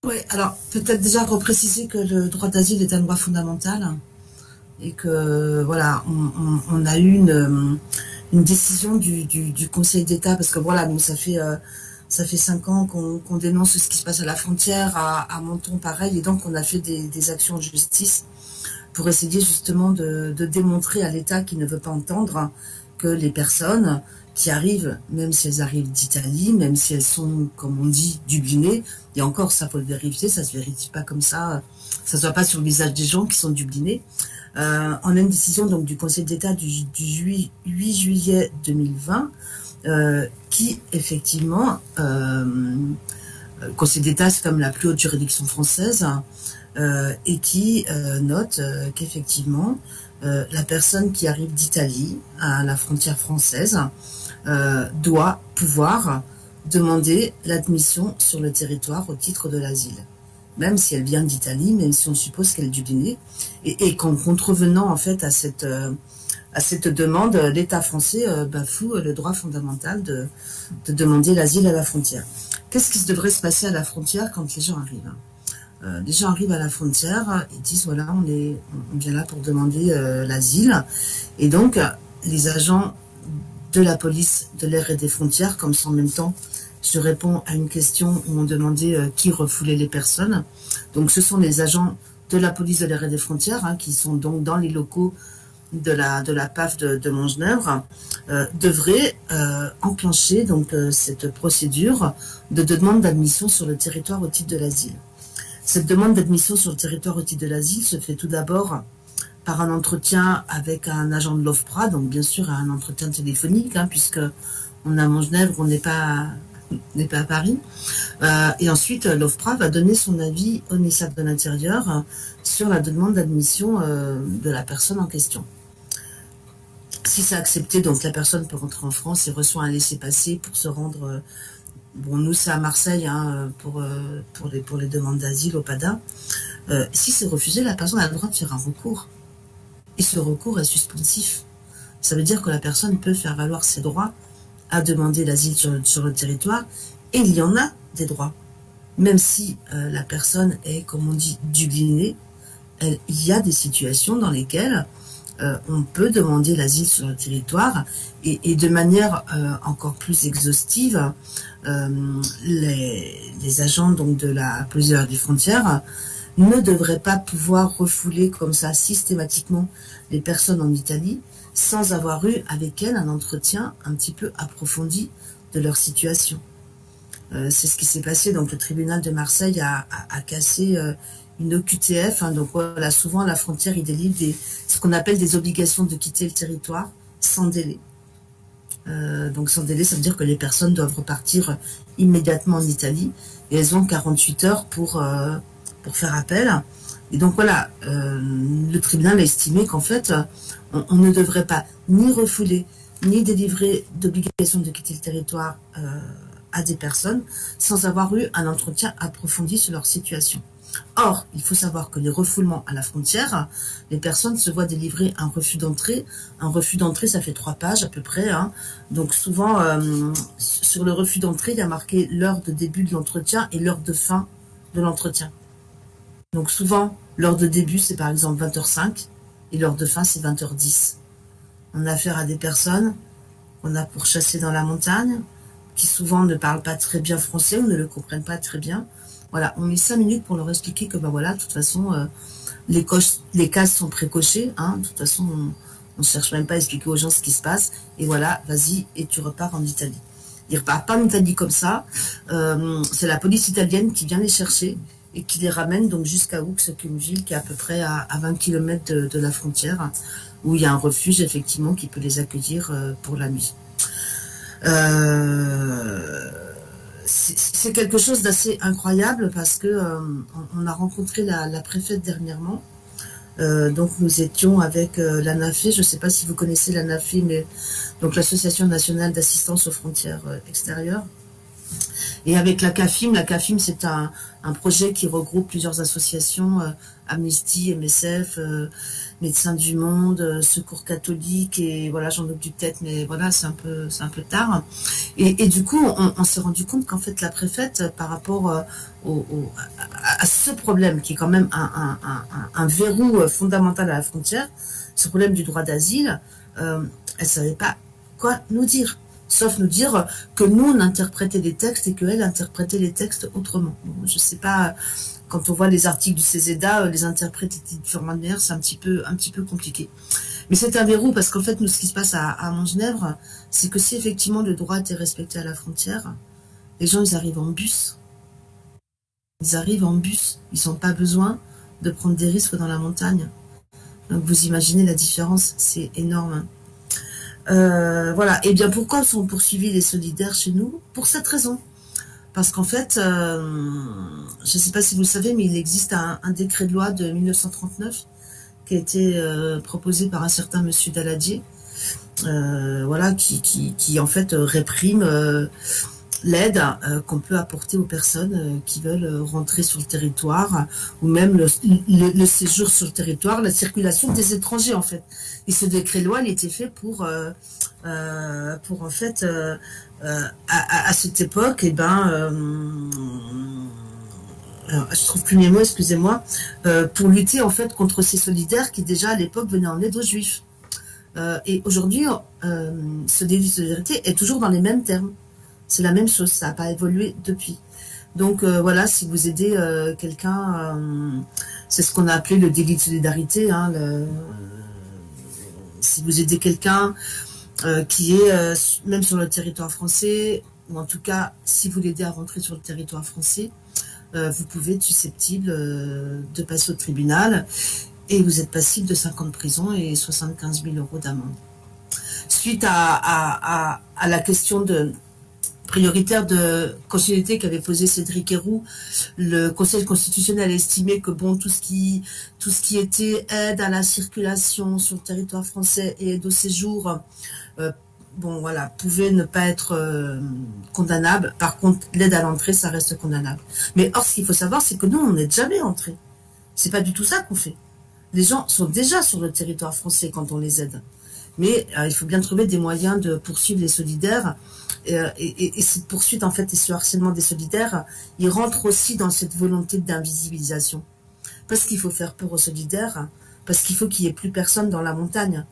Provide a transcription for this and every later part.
Oui, alors peut-être déjà repréciser que le droit d'asile est un droit fondamental et que voilà, on a eu une décision du Conseil d'État parce que voilà, nous ça fait 5 ans qu'on dénonce ce qui se passe à la frontière, à Menton pareil, et donc on a fait des actions en justice pour essayer justement de démontrer à l'État qui ne veut pas entendre que les personnes qui arrivent, même si elles arrivent d'Italie, même si elles sont, comme on dit, dublinées, et encore, ça faut le vérifier, ça se vérifie pas comme ça se voit pas sur le visage des gens qui sont dublinés. On a une décision donc du Conseil d'État du 8 juillet 2020 qui, effectivement, le Conseil d'État, c'est comme la plus haute juridiction française, et qui note qu'effectivement, la personne qui arrive d'Italie à la frontière française doit pouvoir demander l'admission sur le territoire au titre de l'asile. Même si elle vient d'Italie, même si on suppose qu'elle est dublinée, et qu'en contrevenant en fait à cette demande, l'État français bafoue le droit fondamental de demander l'asile à la frontière. Qu'est-ce qui devrait se passer à la frontière quand les gens arrivent? Les gens arrivent à la frontière, ils disent voilà, on vient là pour demander l'asile, et donc les agents de la police de l'air et des frontières, comme ça en même temps je réponds à une question où on demandait qui refoulait les personnes. Donc ce sont les agents de la police de l'air et des frontières qui sont donc dans les locaux de la PAF de Montgenèvre, devraient enclencher donc cette procédure de demande d'admission sur le territoire au titre de l'asile. Cette demande d'admission sur le territoire au titre de l'asile se fait tout d'abord par un entretien avec un agent de l'OFPRA, donc bien sûr un entretien téléphonique, puisque on est à Montgenèvre, on n'est pas à Paris. Et ensuite, l'OFPRA va donner son avis au ministère de l'Intérieur sur la demande d'admission de la personne en question. Si c'est accepté, donc la personne peut rentrer en France et reçoit un laissez-passer pour se rendre... bon, nous, c'est à Marseille pour les demandes d'asile au PADA. Si c'est refusé, la personne a le droit de faire un recours. Et ce recours est suspensif. Ça veut dire que la personne peut faire valoir ses droits à demander l'asile sur le territoire, et il y en a des droits. Même si la personne est, comme on dit, dublinée, il y a des situations dans lesquelles on peut demander l'asile sur le territoire, et de manière encore plus exhaustive, les agents donc de la police des frontières ne devraient pas pouvoir refouler comme ça systématiquement les personnes en Italie sans avoir eu avec elles un entretien un petit peu approfondi de leur situation. C'est ce qui s'est passé, donc le tribunal de Marseille a cassé une OQTF, donc voilà, souvent à la frontière ils délivrent ce qu'on appelle des obligations de quitter le territoire sans délai. Donc sans délai, ça veut dire que les personnes doivent repartir immédiatement en Italie, et elles ont 48 heures pour faire appel. Et donc voilà, le tribunal a estimé qu'en fait, on ne devrait pas ni refouler, ni délivrer d'obligation de quitter le territoire à des personnes sans avoir eu un entretien approfondi sur leur situation. Or, il faut savoir que les refoulements à la frontière, les personnes se voient délivrer un refus d'entrée. Un refus d'entrée, ça fait 3 pages à peu près. Donc souvent, sur le refus d'entrée, il y a marqué l'heure de début de l'entretien et l'heure de fin de l'entretien. Donc souvent, l'heure de début, c'est par exemple 20h05, et l'heure de fin, c'est 20h10. On a affaire à des personnes qu'on a pourchassées dans la montagne, qui souvent ne parlent pas très bien français ou ne le comprennent pas très bien. Voilà, on met 5 minutes pour leur expliquer que voilà, de toute façon, les cases sont précochées. De toute façon, on ne cherche même pas à expliquer aux gens ce qui se passe. Et voilà, vas-y, et tu repars en Italie. Ils repartent pas en Italie comme ça. C'est la police italienne qui vient les chercher et qui les ramène donc jusqu'à Oux, qui est une ville qui est à peu près à 20 km de la frontière, où il y a un refuge effectivement qui peut les accueillir pour la nuit. C'est quelque chose d'assez incroyable parce que on a rencontré la préfète dernièrement. Donc nous étions avec l'ANAFE, je ne sais pas si vous connaissez l'ANAFE, mais donc l'Association nationale d'assistance aux frontières extérieures. Et avec la CAFIM c'est un projet qui regroupe plusieurs associations Amnesty, MSF, Médecins du Monde, Secours catholique, et voilà, j'en oublie peut-être, mais voilà, c'est un peu tard. Et du coup, on s'est rendu compte qu'en fait, la préfète, par rapport à ce problème, qui est quand même un verrou fondamental à la frontière, ce problème du droit d'asile, elle savait pas quoi nous dire. Sauf nous dire que nous, on interprétait les textes et qu'elle interprétait les textes autrement. Bon, je sais pas, quand on voit les articles du CESEDA, les interpréter de différentes manières, c'est un petit peu compliqué. Mais c'est un verrou parce qu'en fait, nous, ce qui se passe à Montgenèvre, c'est que si effectivement le droit était respecté à la frontière, les gens, ils arrivent en bus. Ils arrivent en bus. Ils n'ont pas besoin de prendre des risques dans la montagne. Donc vous imaginez la différence, c'est énorme. Voilà. Et bien pourquoi sont poursuivis les solidaires chez nous? Pour cette raison. Parce qu'en fait, je ne sais pas si vous le savez, mais il existe un décret de loi de 1939 qui a été proposé par un certain monsieur Daladier, voilà, qui en fait réprime l'aide qu'on peut apporter aux personnes qui veulent rentrer sur le territoire, ou même le séjour sur le territoire, la circulation des étrangers en fait. Et ce décret de loi, il était fait pour en fait à cette époque, et alors, je trouve plus mes mots, excusez-moi, pour lutter en fait contre ces solidaires qui déjà à l'époque venaient en aide aux juifs. Et aujourd'hui, ce délit de solidarité est toujours dans les mêmes termes. C'est la même chose, ça n'a pas évolué depuis. Donc voilà, si vous aidez quelqu'un, c'est ce qu'on a appelé le délit de solidarité. Hein, si vous aidez quelqu'un qui est même sur le territoire français, ou en tout cas, si vous l'aidez à rentrer sur le territoire français, vous pouvez être susceptible de passer au tribunal, et vous êtes passible de 5 ans de prison et 75 000 € d'amende. Suite à la question prioritaire de constitutionnalité qu'avait posé Cédric Herrou, le Conseil constitutionnel a estimé que bon, tout ce qui était aide à la circulation sur le territoire français et aide au séjour, bon voilà, pouvait ne pas être condamnable. Par contre, l'aide à l'entrée, ça reste condamnable. Mais or, ce qu'il faut savoir, c'est que nous, on n'est jamais entrés. C'est pas du tout ça qu'on fait. Les gens sont déjà sur le territoire français quand on les aide. Mais il faut bien trouver des moyens de poursuivre les solidaires. Et cette poursuite, en fait, et ce harcèlement des solidaires, il rentre aussi dans cette volonté d'invisibilisation. Parce qu'il faut faire peur aux solidaires, parce qu'il faut qu'il n'y ait plus personne dans la montagne.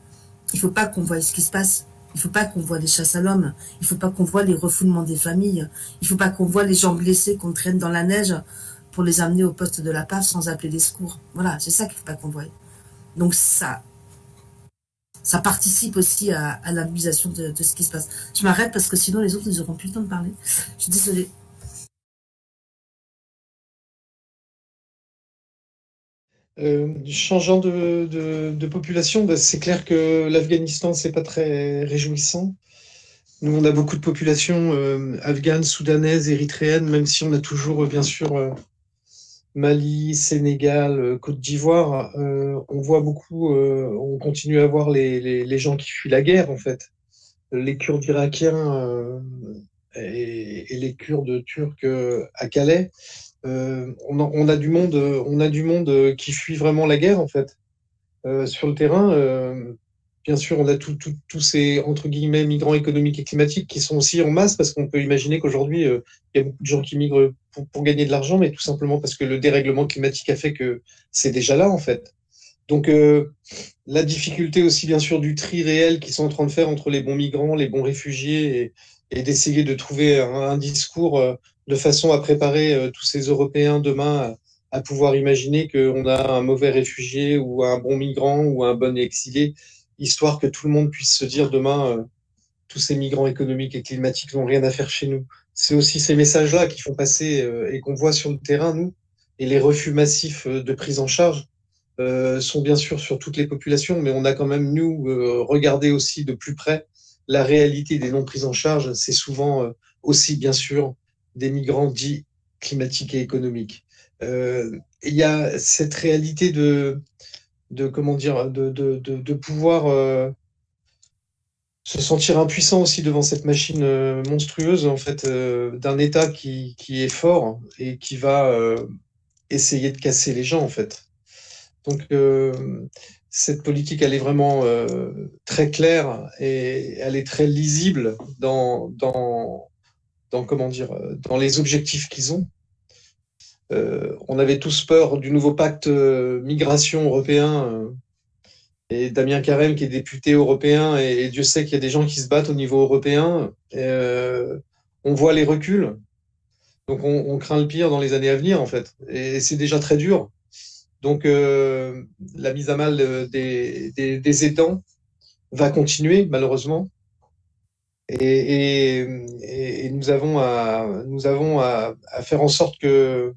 Il ne faut pas qu'on voie ce qui se passe. Il ne faut pas qu'on voie les chasses à l'homme. Il ne faut pas qu'on voie les refoulements des familles. Il ne faut pas qu'on voie les gens blessés qu'on traîne dans la neige pour les amener au poste de la PAF sans appeler les secours. Voilà, c'est ça qu'il ne faut pas qu'on voie. Donc ça participe aussi à l'abusation de ce qui se passe. Je m'arrête parce que sinon les autres, ils n'auront plus le temps de parler. Je suis désolée. Changeant de population, bah, c'est clair que l'Afghanistan, c'est pas très réjouissant. Nous, on a beaucoup de populations afghanes, soudanaises, érythréennes, même si on a toujours, bien sûr, Mali, Sénégal, Côte d'Ivoire. On voit beaucoup, on continue à voir les gens qui fuient la guerre, en fait. Les Kurdes irakiens et les Kurdes turcs à Calais. On a du monde, qui fuit vraiment la guerre en fait. Sur le terrain, bien sûr, on a tous ces entre guillemets migrants économiques et climatiques qui sont aussi en masse parce qu'on peut imaginer qu'aujourd'hui, il y a beaucoup de gens qui migrent pour gagner de l'argent, mais tout simplement parce que le dérèglement climatique a fait que c'est déjà là en fait. Donc la difficulté aussi bien sûr du tri réel qu'ils sont en train de faire entre les bons migrants, les bons réfugiés et d'essayer de trouver un discours de façon à préparer tous ces Européens demain à pouvoir imaginer qu'on a un mauvais réfugié ou un bon migrant ou un bon exilé, histoire que tout le monde puisse se dire demain tous ces migrants économiques et climatiques n'ont rien à faire chez nous. C'est aussi ces messages-là qui font passer et qu'on voit sur le terrain, nous, et les refus massifs de prise en charge sont bien sûr sur toutes les populations, mais on a quand même, nous, regardé aussi de plus près la réalité des non prises en charge. C'est souvent aussi, bien sûr, des migrants dits climatiques et économiques. Il y a cette réalité de comment dire, de pouvoir se sentir impuissant aussi devant cette machine monstrueuse, en fait, d'un État qui est fort et qui va essayer de casser les gens, en fait. Donc cette politique, elle est vraiment très claire et elle est très lisible dans comment dire, dans les objectifs qu'ils ont. On avait tous peur du nouveau pacte migration européen. Et Damien Carrel, qui est député européen, et Dieu sait qu'il y a des gens qui se battent au niveau européen. On voit les reculs. Donc on craint le pire dans les années à venir, en fait. Et c'est déjà très dur. Donc la mise à mal des aidants va continuer, malheureusement. Et nous avons à faire en sorte que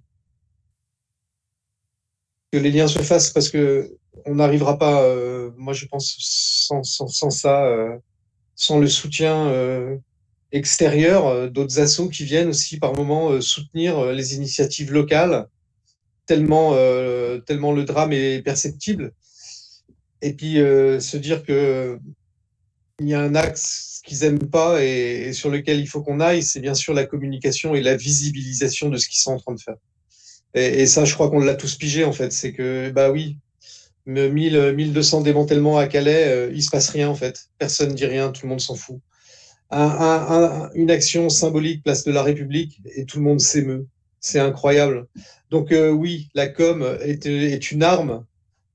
les liens se fassent, parce que on n'arrivera pas, moi je pense, sans ça, sans le soutien extérieur d'autres assos qui viennent aussi par moment soutenir les initiatives locales, tellement le drame est perceptible. Et puis se dire que il y a un axe qu'ils aiment pas et sur lequel il faut qu'on aille, c'est bien sûr la communication et la visibilisation de ce qu'ils sont en train de faire. Et ça, je crois qu'on l'a tous pigé, en fait. C'est que, bah oui, 1200 démantèlements à Calais, il se passe rien, en fait. Personne dit rien, tout le monde s'en fout. Une action symbolique, place de la République, et tout le monde s'émeut. C'est incroyable. Donc oui, la com est une arme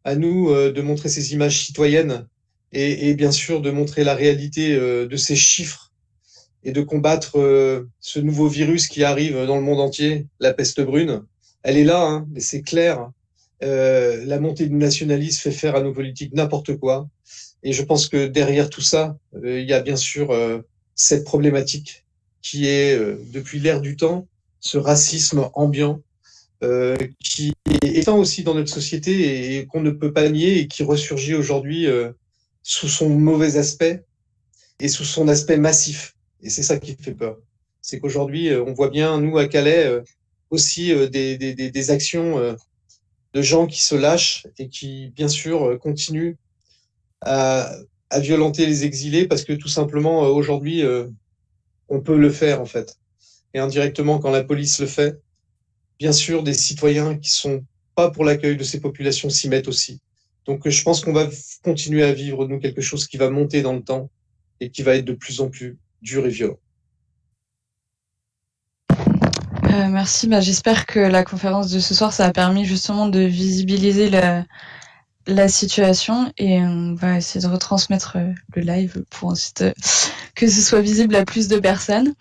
à nous de montrer ces images citoyennes et bien sûr de montrer la réalité de ces chiffres et de combattre ce nouveau virus qui arrive dans le monde entier, la peste brune. Elle est là, hein, mais c'est clair. La montée du nationalisme fait faire à nos politiques n'importe quoi. Et je pense que derrière tout ça, il y a bien sûr cette problématique qui est, depuis l'ère du temps, ce racisme ambiant qui est éteint aussi dans notre société et qu'on ne peut pas nier et qui ressurgit aujourd'hui sous son mauvais aspect et sous son aspect massif. Et c'est ça qui fait peur. C'est qu'aujourd'hui, on voit bien, nous, à Calais, aussi des actions de gens qui se lâchent et qui, bien sûr, continuent à violenter les exilés parce que tout simplement, aujourd'hui, on peut le faire, en fait. Et indirectement, quand la police le fait, bien sûr, des citoyens qui sont pas pour l'accueil de ces populations s'y mettent aussi. Donc, je pense qu'on va continuer à vivre, nous, quelque chose qui va monter dans le temps et qui va être de plus en plus dur et violent. Merci. J'espère que la conférence de ce soir, ça a permis justement de visibiliser la situation et on va essayer de retransmettre le live pour ensuite que ce soit visible à plus de personnes.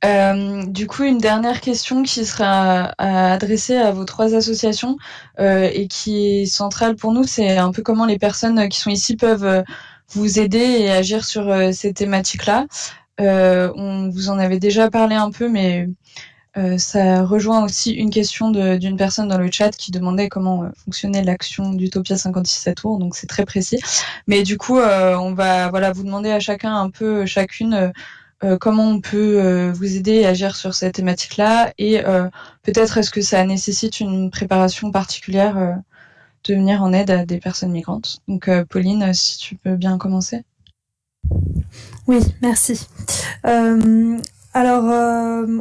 Du coup, une dernière question qui sera adressée à vos trois associations et qui est centrale pour nous, c'est un peu comment les personnes qui sont ici peuvent vous aider et agir sur ces thématiques-là. On vous en avait déjà parlé un peu, mais ça rejoint aussi une question d'une personne dans le chat qui demandait comment fonctionnait l'action d'Utopia 56 à Tours, donc c'est très précis. Mais du coup, on va vous demander à chacun un peu, chacune, comment on peut vous aider à agir sur cette thématique-là et peut-être est-ce que ça nécessite une préparation particulière de venir en aide à des personnes migrantes. Donc Pauline, si tu peux bien commencer. Oui, merci. Alors,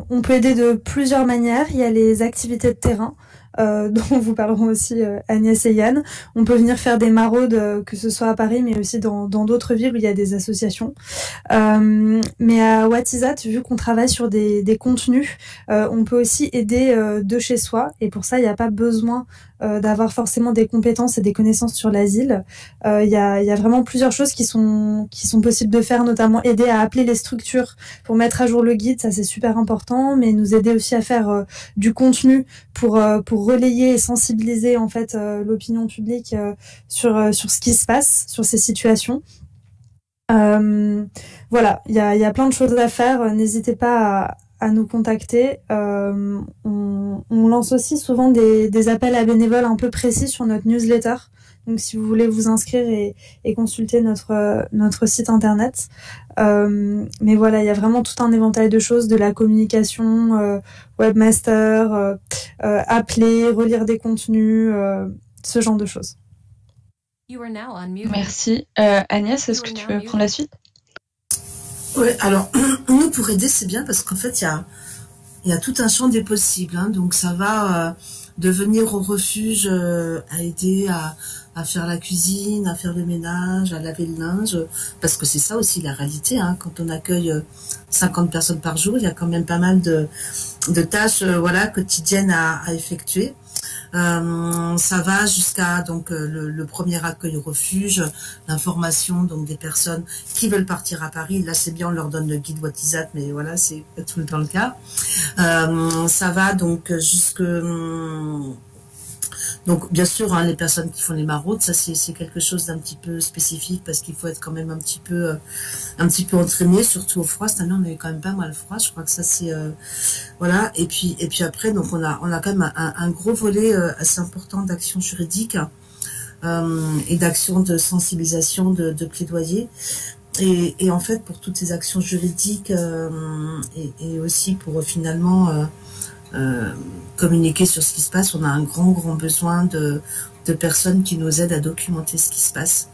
on peut aider de plusieurs manières. Il y a les activités de terrain, dont vous parleront aussi Agnès et Yann. On peut venir faire des maraudes, que ce soit à Paris, mais aussi dans d'autres villes où il y a des associations. Mais à Watisat, vu qu'on travaille sur des contenus, on peut aussi aider de chez soi. Et pour ça, il n'y a pas besoin d'avoir forcément des compétences et des connaissances sur l'asile. Il y a vraiment plusieurs choses qui sont possibles de faire, notamment aider à appeler les structures pour mettre à jour le guide, ça c'est super important, mais nous aider aussi à faire du contenu pour relayer et sensibiliser en fait l'opinion publique sur ce qui se passe, sur ces situations. Voilà, il y a plein de choses à faire. N'hésitez pas à nous contacter. On lance aussi souvent des appels à bénévoles un peu précis sur notre newsletter. Donc si vous voulez vous inscrire et consulter notre site internet. Mais voilà, il y a vraiment tout un éventail de choses, de la communication, webmaster, appeler, relire des contenus, ce genre de choses. Merci. Agnès, est-ce que tu veux prendre la suite? Oui, alors, nous, pour aider, c'est bien parce qu'en fait, il y a tout un champ des possibles. Hein, donc, ça va de venir au refuge à aider à faire la cuisine, à faire le ménage, à laver le linge, parce que c'est ça aussi la réalité, hein. Quand on accueille 50 personnes par jour, il y a quand même pas mal de tâches voilà, quotidiennes à effectuer. Ça va jusqu'à donc le premier accueil au refuge, l'information donc des personnes qui veulent partir à Paris. Là c'est bien, on leur donne le guide WhatsApp, mais voilà, c'est pas tout le temps le cas. Ça va donc jusque donc bien sûr hein, les personnes qui font les maraudes, ça c'est quelque chose d'un petit peu spécifique parce qu'il faut être quand même un petit peu entraîné, surtout au froid. Cette année on avait quand même pas mal froid, je crois que ça c'est voilà. Et puis après donc on a quand même un gros volet assez important d'action juridique et d'action de sensibilisation, de plaidoyer. Et en fait pour toutes ces actions juridiques et aussi pour finalement communiquer sur ce qui se passe, on a un grand besoin de personnes qui nous aident à documenter ce qui se passe,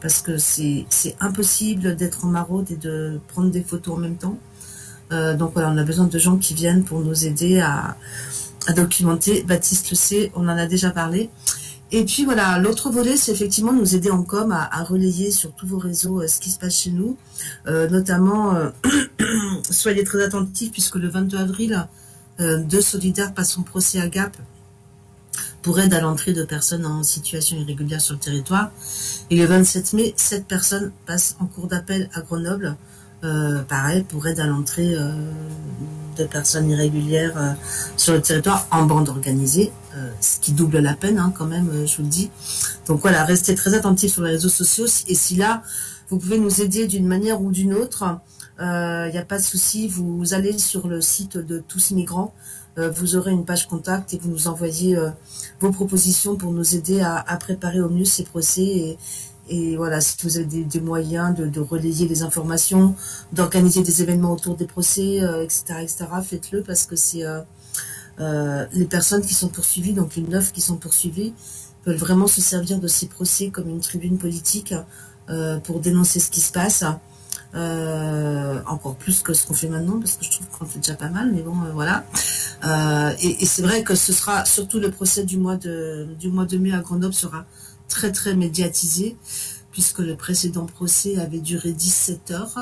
parce que c'est impossible d'être en maraude et de prendre des photos en même temps. Donc voilà, on a besoin de gens qui viennent pour nous aider à documenter. Baptiste le sait, on en a déjà parlé. Et puis voilà, l'autre volet, c'est effectivement nous aider en com à relayer sur tous vos réseaux ce qui se passe chez nous. Notamment, soyez très attentifs puisque le 22 avril, Deux Solidaires passe son procès à Gap pour aide à l'entrée de personnes en situation irrégulière sur le territoire. Et le 27 mai, 7 personnes passent en cour d'appel à Grenoble, pareil, pour aide à l'entrée de personnes irrégulières sur le territoire en bande organisée, ce qui double la peine hein, quand même, je vous le dis. Donc voilà, restez très attentifs sur les réseaux sociaux. Et si là, vous pouvez nous aider d'une manière ou d'une autre, il n'y a pas de souci, vous allez sur le site de Tous Migrants, vous aurez une page contact et vous nous envoyez vos propositions pour nous aider à préparer au mieux ces procès. Et voilà, si vous avez des moyens de relayer les informations, d'organiser des événements autour des procès, etc., faites-le parce que c'est les personnes qui sont poursuivies, donc les 9 qui sont poursuivies, veulent vraiment se servir de ces procès comme une tribune politique pour dénoncer ce qui se passe. Encore plus que ce qu'on fait maintenant parce que je trouve qu'on fait déjà pas mal, mais bon voilà. Et c'est vrai que ce sera surtout le procès du mois de mai à Grenoble sera très très médiatisé puisque le précédent procès avait duré 17 heures.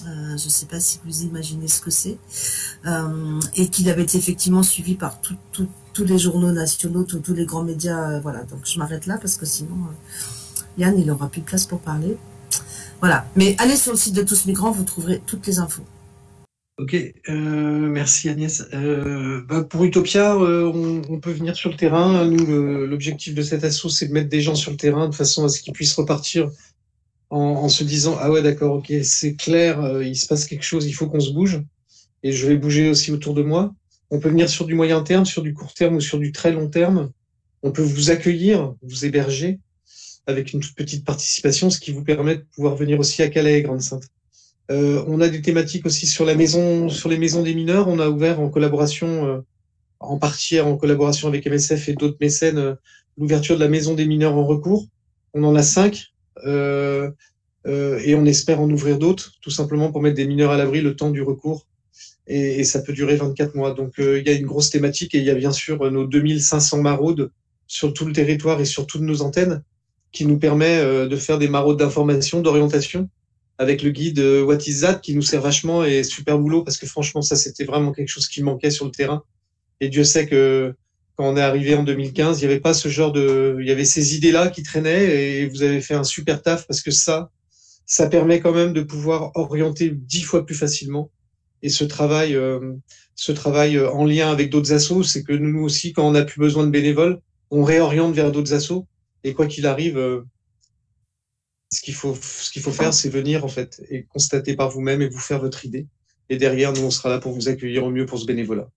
Je ne sais pas si vous imaginez ce que c'est, et qu'il avait été effectivement suivi par tous les journaux nationaux, tous les grands médias. Voilà, donc je m'arrête là parce que sinon Yann il n'aura plus de place pour parler. Voilà, mais allez sur le site de Tous Migrants, vous trouverez toutes les infos. Ok, merci Agnès. Pour Utopia, on peut venir sur le terrain. Nous, l'objectif de cet assaut, c'est de mettre des gens sur le terrain de façon à ce qu'ils puissent repartir en se disant « Ah ouais, d'accord, ok, c'est clair, il se passe quelque chose, il faut qu'on se bouge. Et je vais bouger aussi autour de moi. » On peut venir sur du moyen terme, sur du court terme ou sur du très long terme. On peut vous accueillir, vous héberger avec une toute petite participation, ce qui vous permet de pouvoir venir aussi à Calais et Grande-Synthe. On a des thématiques aussi sur les maisons des mineurs. On a ouvert en collaboration, en partie en collaboration avec MSF et d'autres mécènes, l'ouverture de la maison des mineurs en recours. On en a 5 et on espère en ouvrir d'autres, tout simplement pour mettre des mineurs à l'abri le temps du recours. Et ça peut durer 24 mois. Donc il y a une grosse thématique et il y a bien sûr nos 2500 maraudes sur tout le territoire et sur toutes nos antennes qui nous permet de faire des maraudes d'information, d'orientation, avec le guide What is that qui nous sert vachement et super boulot parce que franchement ça c'était vraiment quelque chose qui manquait sur le terrain. Et Dieu sait que quand on est arrivé en 2015, il n'y avait pas ce genre il y avait ces idées-là qui traînaient et vous avez fait un super taf parce que ça permet quand même de pouvoir orienter 10 fois plus facilement. Et ce travail en lien avec d'autres assos, c'est que nous aussi, quand on n'a plus besoin de bénévoles, on réoriente vers d'autres assos. Et quoi qu'il arrive, ce qu'il faut faire, c'est venir en fait et constater par vous-même et vous faire votre idée. Et derrière, nous, on sera là pour vous accueillir au mieux pour ce bénévolat.